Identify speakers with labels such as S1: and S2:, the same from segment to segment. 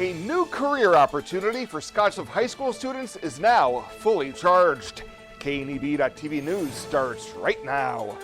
S1: A new career opportunity for Scottsbluff High School students is now fully charged. KNEB.TV News starts right now.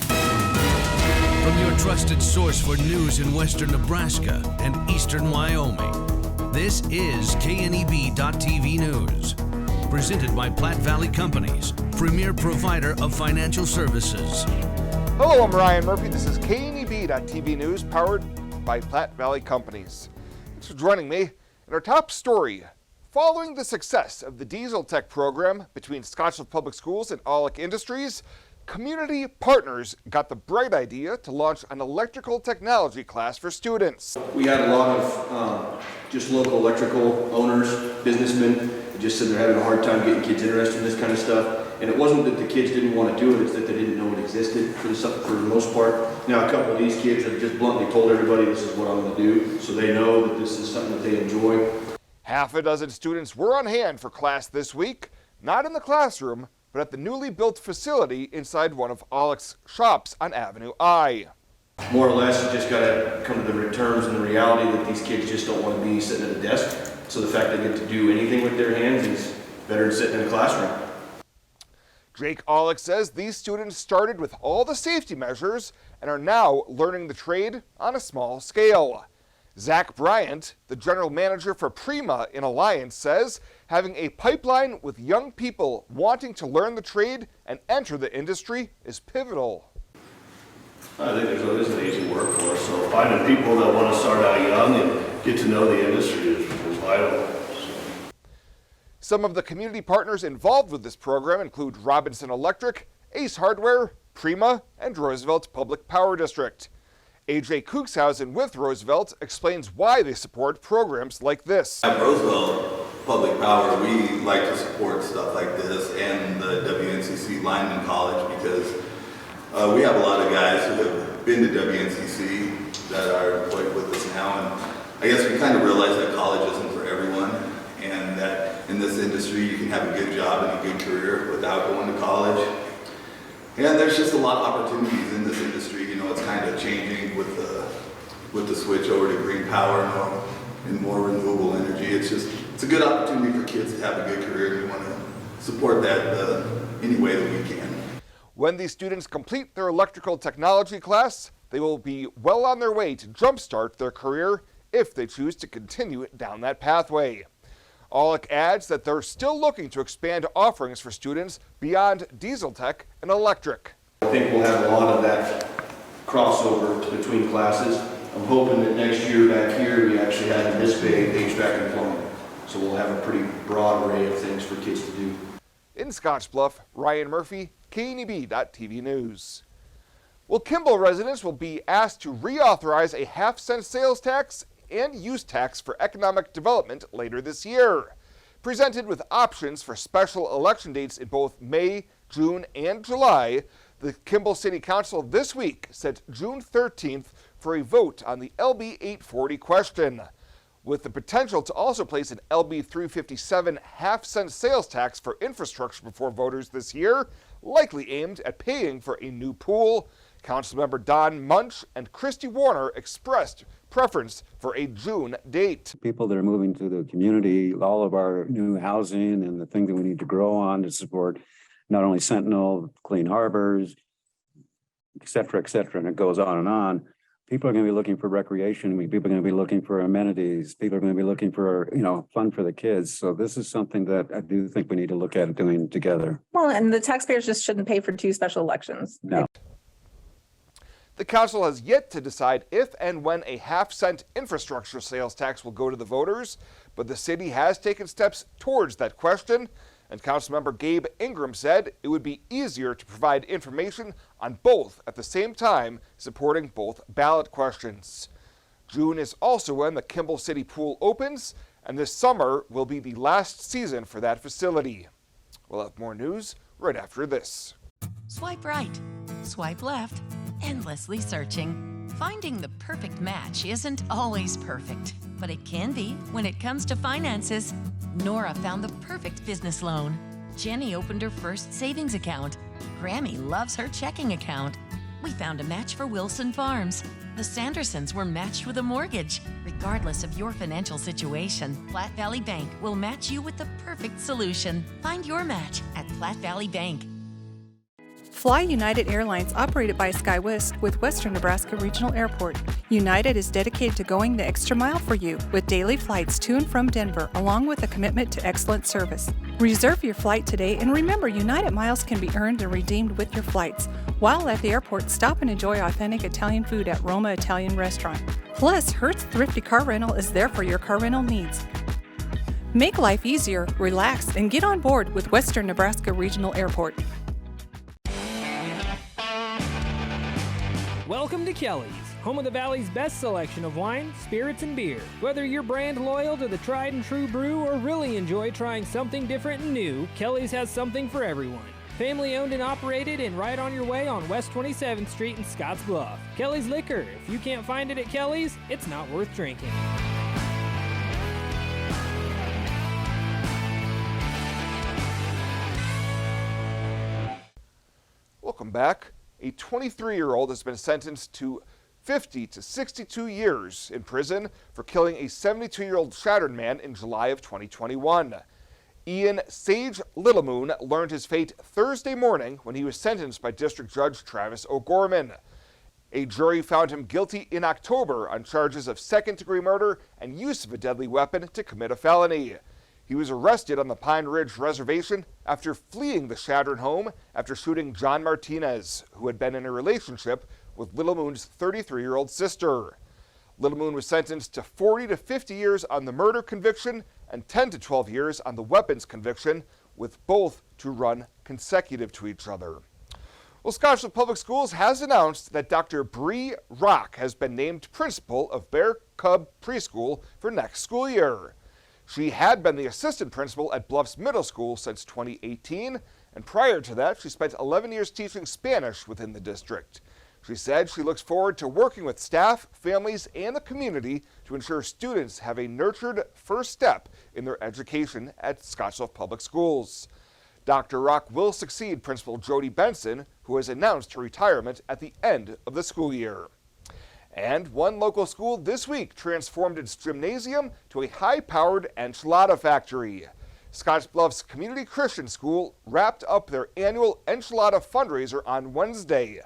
S2: From your trusted source for news in western Nebraska and eastern Wyoming, this is KNEB.TV News. Presented by Platte Valley Companies, premier provider of financial services.
S1: Hello, I'm Ryan Murphy. This is KNEB.TV News, powered by Platte Valley Companies. Thanks for joining me. In our top story, following the success of the Diesel Tech program between Scottsbluff Public Schools and Aulick Industries, community partners got the bright idea to launch an electrical technology class for students.
S3: We had a lot of just local electrical owners, businessmen, who just said they're having a hard time getting kids interested in this kind of stuff. And it wasn't that the kids didn't want to do it, it's that they didn't know it existed for the most part. Now a couple of these kids have just bluntly told everybody this is what I'm going to do, so they know that this is something that they enjoy.
S1: Half a dozen students were on hand for class this week, not in the classroom, but at the newly built facility inside one of Aulick's shops on Avenue I.
S3: More or less, you just got to come to the terms and the reality that these kids just don't want to be sitting at a desk. So the fact they get to do anything with their hands is better than sitting in a classroom.
S1: Jake Aulick says these students started with all the safety measures and are now learning the trade on a small scale. Zach Bryant, the general manager for Prima in Alliance, says having a pipeline with young people wanting to learn the trade and enter the industry is pivotal.
S4: I think there's always an aging workforce, so finding people that want to start out young and get to know the industry is vital.
S1: Some of the community partners involved with this program include Robinson Electric, Ace Hardware, Prima, and Roosevelt Public Power District. AJ Kuchshausen with Roosevelt explains why they support programs like this.
S5: At Roosevelt Public Power, we like to support stuff like this and the WNCC Lineman College because we have a lot of guys who have been to WNCC that are employed with us now, and I guess we kind of realize that college isn't for everyone, and that in this industry you can have a good job and a good career without going to college. And there's just a lot of opportunities in this industry. You know, it's kind of changing with the switch over to green power and more renewable energy. It's a good opportunity for kids to have a good career, and we want to support that any way that we can.
S1: When these students complete their electrical technology class, they will be well on their way to jumpstart their career if they choose to continue down that pathway. Aulick adds that they're still looking to expand offerings for students beyond diesel tech and electric.
S3: I think we'll have a lot of that crossover between classes. I'm hoping that next year back here we actually have this big HVAC and plumbing. So we'll have a pretty broad array of things for kids to do.
S1: In Scottsbluff, Ryan Murphy, KNEB.TV News. Well, Kimball residents will be asked to reauthorize a half-cent sales tax and use tax for economic development later this year. Presented with options for special election dates in both May, June, and July, the Kimball City Council this week set June 13th for a vote on the LB 840 question, with the potential to also place an LB 357 half-cent sales tax for infrastructure before voters this year, likely aimed at paying for a new pool. Councilmember Don Munch and Christy Warner expressed preference for a June date.
S6: People that are moving to the community, all of our new housing and the thing that we need to grow on to support not only Sentinel, Clean Harbors, et cetera, and it goes on and on. People are going to be looking for recreation. People are going to be looking for amenities. People are going to be looking for, fun for the kids. So this is something that I do think we need to look at doing together.
S7: Well, and the taxpayers just shouldn't pay for two special elections.
S6: No.
S1: The council has yet to decide if and when a half-cent infrastructure sales tax will go to the voters, but the city has taken steps towards that question, and Councilmember Gabe Ingram said it would be easier to provide information on both at the same time, supporting both ballot questions. June is also when the Kimball City Pool opens, and this summer will be the last season for that facility. We'll have more news right after this.
S8: Swipe right, swipe left, endlessly searching. Finding the perfect match isn't always perfect, but it can be when it comes to finances. Nora found the perfect business loan. Jenny opened her first savings account. Grammy loves her checking account. We found a match for Wilson Farms. The Sandersons were matched with a mortgage. Regardless of your financial situation, Platte Valley Bank will match you with the perfect solution. Find your match at Platte Valley Bank.
S9: Fly United Airlines, operated by SkyWest with Western Nebraska Regional Airport. United is dedicated to going the extra mile for you with daily flights to and from Denver, along with a commitment to excellent service. Reserve your flight today, and remember, United miles can be earned and redeemed with your flights. While at the airport, stop and enjoy authentic Italian food at Roma Italian Restaurant. Plus, Hertz Thrifty Car Rental is there for your car rental needs. Make life easier, relax, and get on board with Western Nebraska Regional Airport.
S10: Welcome to Kelly's, home of the Valley's best selection of wine, spirits, and beer. Whether you're brand loyal to the tried and true brew or really enjoy trying something different and new, Kelly's has something for everyone. Family owned and operated and right on your way on West 27th Street in Scotts Bluff. Kelly's Liquor. If you can't find it at Kelly's, it's not worth drinking.
S1: Welcome back. A 23-year-old has been sentenced to 50 to 62 years in prison for killing a 72-year-old Chadron man in July of 2021. Ian Sage Littlemoon learned his fate Thursday morning when he was sentenced by District Judge Travis O'Gorman. A jury found him guilty in October on charges of second-degree murder and use of a deadly weapon to commit a felony. He was arrested on the Pine Ridge Reservation after fleeing the Chadron home after shooting John Martinez, who had been in a relationship with Littlemoon's 33-year-old sister. Littlemoon was sentenced to 40 to 50 years on the murder conviction and 10 to 12 years on the weapons conviction, with both to run consecutive to each other. Well, Scottsdale Public Schools has announced that Dr. Bree Rock has been named principal of Bear Cub Preschool for next school year. She had been the assistant principal at Bluffs Middle School since 2018, and prior to that, she spent 11 years teaching Spanish within the district. She said she looks forward to working with staff, families, and the community to ensure students have a nurtured first step in their education at Scottsdale Public Schools. Dr. Rock will succeed Principal Jody Benson, who has announced her retirement at the end of the school year. And one local school this week transformed its gymnasium to a high-powered enchilada factory. Scottsbluff's Community Christian School wrapped up their annual enchilada fundraiser on Wednesday.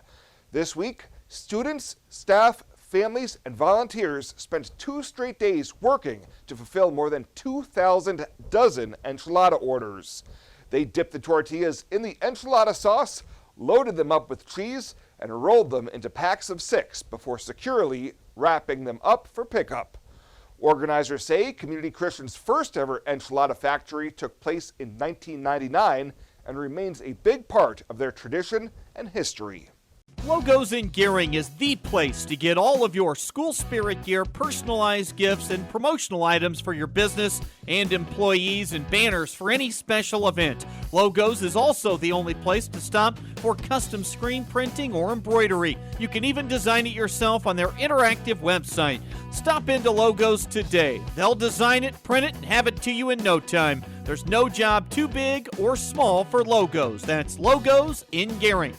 S1: This week, students, staff, families, and volunteers spent 2 straight days working to fulfill more than 2,000 dozen enchilada orders. They dipped the tortillas in the enchilada sauce, loaded them up with cheese, and rolled them into packs of 6 before securely wrapping them up for pickup. Organizers say Community Christian's first ever enchilada factory took place in 1999 and remains a big part of their tradition and history.
S11: Logos in Gearing is the place to get all of your school spirit gear, personalized gifts, and promotional items for your business and employees, and banners for any special event. Logos is also the only place to stop for custom screen printing or embroidery. You can even design it yourself on their interactive website. Stop into Logos today. They'll design it, print it, and have it to you in no time. There's no job too big or small for Logos. That's Logos in Gearing.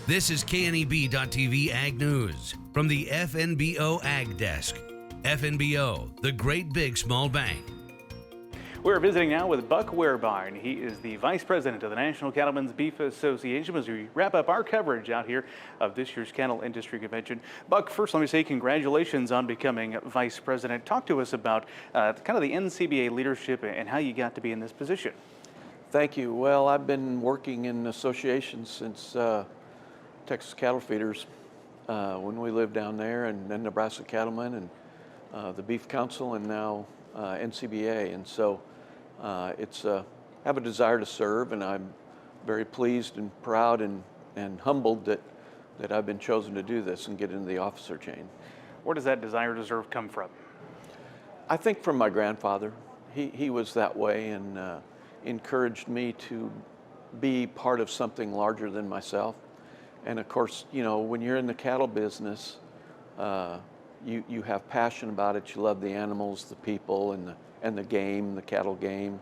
S2: This is KNEB.TV Ag News from the FNBO Ag Desk. FNBO, the great big small bank.
S12: We're visiting now with Buck Wehrbein. He is the Vice President of the National Cattlemen's Beef Association as we wrap up our coverage out here of this year's Cattle Industry Convention. Buck, first let me say congratulations on becoming Vice President. Talk to us about kind of the NCBA leadership and how you got to be in this position.
S13: Thank you. Well, I've been working in associations since Texas Cattle Feeders when we lived down there, and then Nebraska Cattlemen and the Beef Council, and now NCBA. And so it's have a desire to serve, and I'm very pleased and proud and humbled that I've been chosen to do this and get into the officer chain.
S12: Where does that desire to serve come from?
S13: I think from my grandfather. He was that way, and encouraged me to be part of something larger than myself. And of course, you know, when you're in the cattle business, you have passion about it. You love the animals, the people, and the game, the cattle game.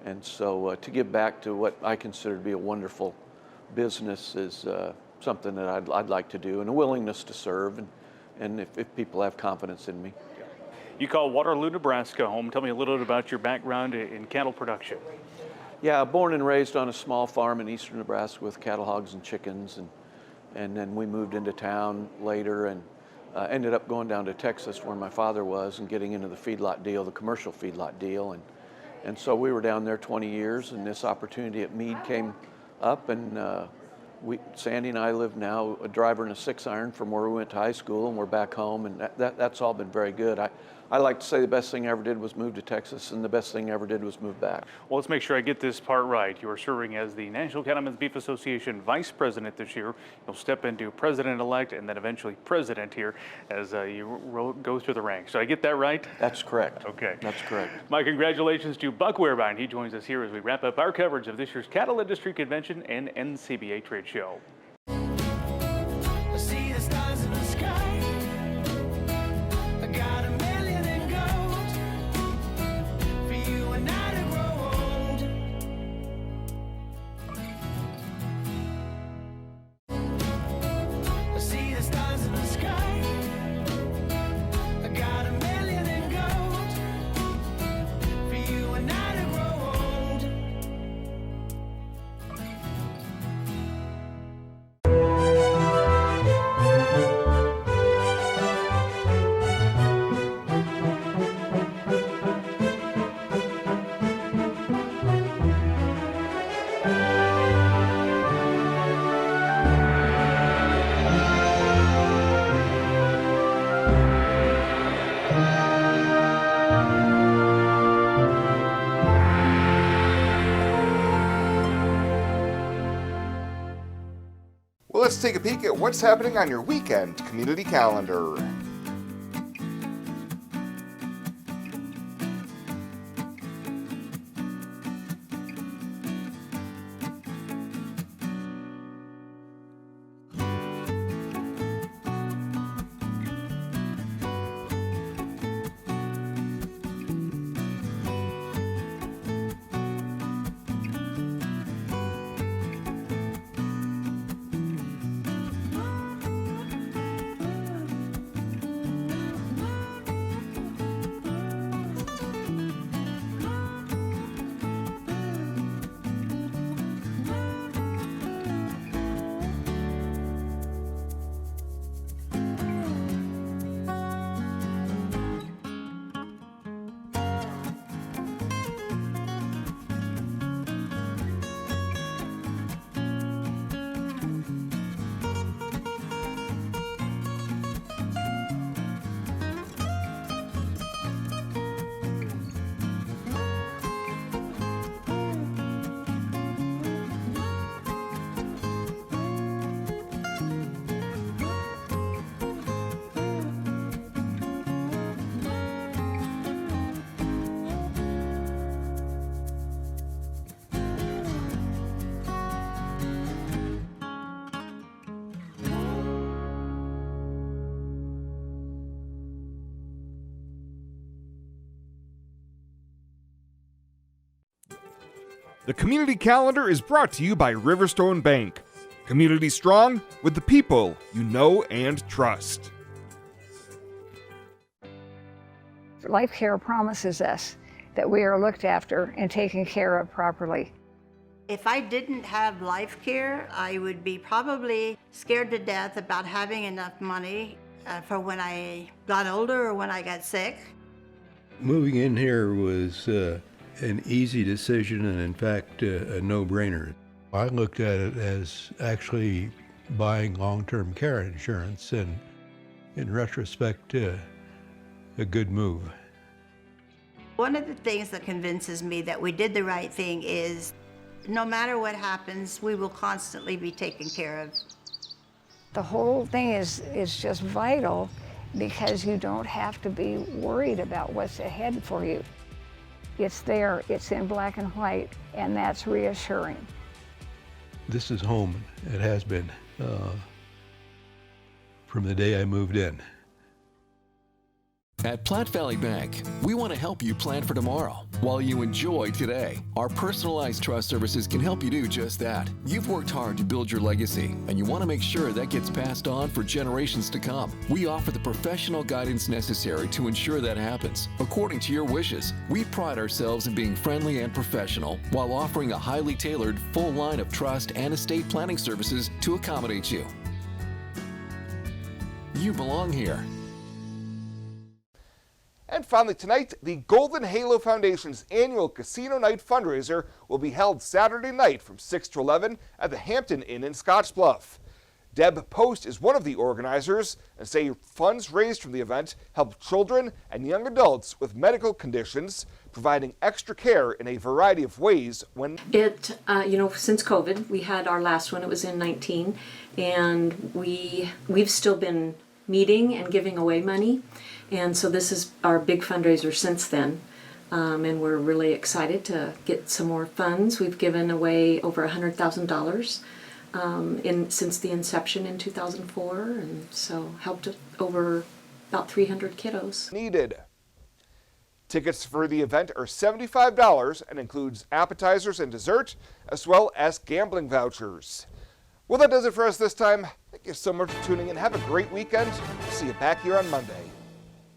S13: And so to give back to what I consider to be a wonderful business is something that I'd like to do, and a willingness to serve, and if people have confidence in me.
S12: You call Waterloo, Nebraska home. Tell me a little bit about your background in cattle production.
S13: Yeah, born and raised on a small farm in eastern Nebraska with cattle, hogs, and chickens, and then we moved into town later and ended up going down to Texas where my father was and getting into the feedlot deal, the commercial feedlot deal, and so we were down there 20 years, and this opportunity at Meade came up, and Sandy and I live now a driver in a 6-iron from where we went to high school, and we're back home, and that's all been very good. I like to say the best thing I ever did was move to Texas, and the best thing I ever did was move back.
S12: Well, let's make sure I get this part right. You are serving as the National Cattlemen's Beef Association Vice President this year. You'll step into President-elect and then eventually President here as you go through the ranks. Did I get that right?
S13: That's correct.
S12: Okay.
S13: That's correct.
S12: My congratulations to Buck Wehrbein. He joins us here as we wrap up our coverage of this year's Cattle Industry Convention and NCBA Trade Show.
S1: Let's take a peek at what's happening on your weekend community calendar. The community calendar is brought to you by Riverstone Bank. Community strong with the people you know and trust.
S14: Life Care promises us that we are looked after and taken care of properly.
S15: If I didn't have life care, I would be probably scared to death about having enough money for when I got older or when I got sick.
S16: Moving in here was an easy decision and in fact a no-brainer. I looked at it as actually buying long-term care insurance and in retrospect a good move.
S15: One of the things that convinces me that we did the right thing is no matter what happens, we will constantly be taken care of.
S14: The whole thing is just vital because you don't have to be worried about what's ahead for you. It's there, it's in black and white, and that's reassuring.
S16: This is home. It has been from the day I moved in.
S17: At Platte Valley Bank, we want to help you plan for tomorrow while you enjoy today. Our personalized trust services can help you do just that. You've worked hard to build your legacy, and you want to make sure that gets passed on for generations to come. We offer the professional guidance necessary to ensure that happens, according to your wishes. We pride ourselves in being friendly and professional while offering a highly tailored full line of trust and estate planning services to accommodate you. You belong here.
S1: And finally tonight, the Golden Halo Foundation's annual Casino Night fundraiser will be held Saturday night from 6 to 11 at the Hampton Inn in Scottsbluff. Deb Post is one of the organizers and say funds raised from the event help children and young adults with medical conditions, providing extra care in a variety of ways when
S18: since COVID, we had our last one, it was in 19, and we've still been meeting and giving away money. And so this is our big fundraiser since then. And we're really excited to get some more funds. We've given away over $100,000 since the inception in 2004. And so helped over about 300 kiddos.
S1: Needed. Tickets for the event are $75 and includes appetizers and dessert, as well as gambling vouchers. Well, that does it for us this time. Thank you so much for tuning in. Have a great weekend. We'll see you back here on Monday.